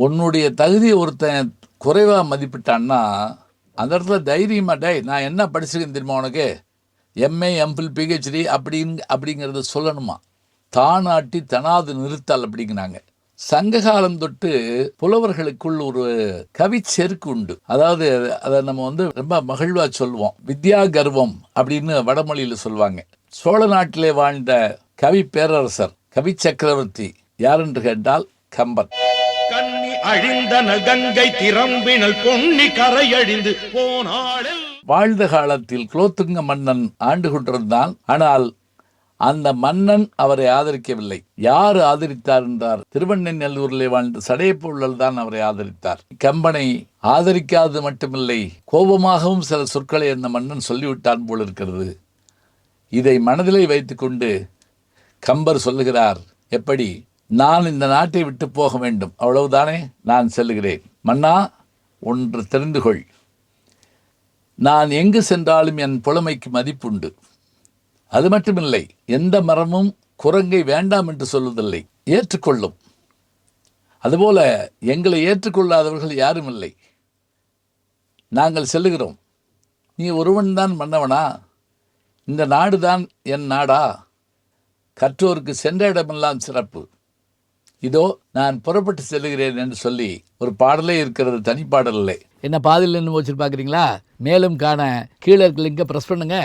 உன்னுடைய தகுதியை ஒருத்தன் குறைவாக மதிப்பிட்டான்னா அந்த இடத்துல தைரியமாக டேய் நான் என்ன படிச்சுக்கேன் தெரியுமா உனக்கு, எம்ஏ எம்பில் பிஹெச்டி அப்படிங்கிறத சொல்லணுமா. தானாட்டி தனாது நிறுத்தல் அப்படிங்கிறாங்க. சங்க காலம் தொட்டு புலவர்களுக்குள் ஒரு கவி செருக்கு உண்டு. அதாவது அதை நம்ம ரொம்ப மகிழ்வா சொல்லுவோம். வித்யா கர்வம் அப்படின்னு வடமொழியில் சொல்லுவாங்க. சோழ நாட்டிலே வாழ்ந்த கவி பேரரசர், கவி சக்கரவர்த்தி யார் என்று கேட்டால் கம்பன். கண்ணி அழிந்தனல் கங்கை திரம்பினல் பொன்னி கரையழிந்து போனாளில். வாழ்ந்த காலத்தில் குலோத்துங்க மன்னன் ஆண்டு கொண்டிருந்தான். ஆனால் அந்த மன்னன் அவரை ஆதரிக்கவில்லை. யார் ஆதரித்தார் என்றார், திருவண்ணநல்லூரிலே வாழ்ந்த சடையப்பொள்ளல் தான் அவரை ஆதரித்தார். கம்பனை ஆதரிக்காது மட்டுமில்லை, கோபமாகவும் சில சொற்களை அந்த மன்னன் சொல்லிவிட்டான் போல் இருக்கிறது. இதை மனதிலே வைத்துக்கொண்டு கம்பர் சொல்லுகிறார், எப்படி, நான் இந்த நாட்டை விட்டு போக வேண்டும், அவ்வளவுதானே, நான் செல்லுகிறேன். மன்னா, ஒன்று தெரிந்து கொள், நான் எங்கு சென்றாலும் என் புலமைக்கு மதிப்புண்டு. அது மட்டுமில்லை, எந்த மரமும் குரங்கை வேண்டாம் என்று சொல்வதில்லை, ஏற்றுக்கொள்ளும். அதுபோல எங்களை ஏற்றுக்கொள்ளாதவர்கள் யாரும் இல்லை. நாங்கள் செல்லுகிறோம். நீ ஒருவன் தான் மன்னவனா? இந்த நாடுதான் என் நாடா? கற்றோருக்கு சென்ற இடமெல்லாம் சிறப்பு. இதோ நான் புறப்பட்டு செல்லுகிறேன் என்று சொல்லி ஒரு பாடலே இருக்கிறது, தனிப்பாடல் இல்லை. என்ன பாதியில் நின்று வச்சுட்டு பார்க்குறீங்களா? மேலும் காண கீழே இருக்க லிங்கை ப்ரெஸ் பண்ணுங்க.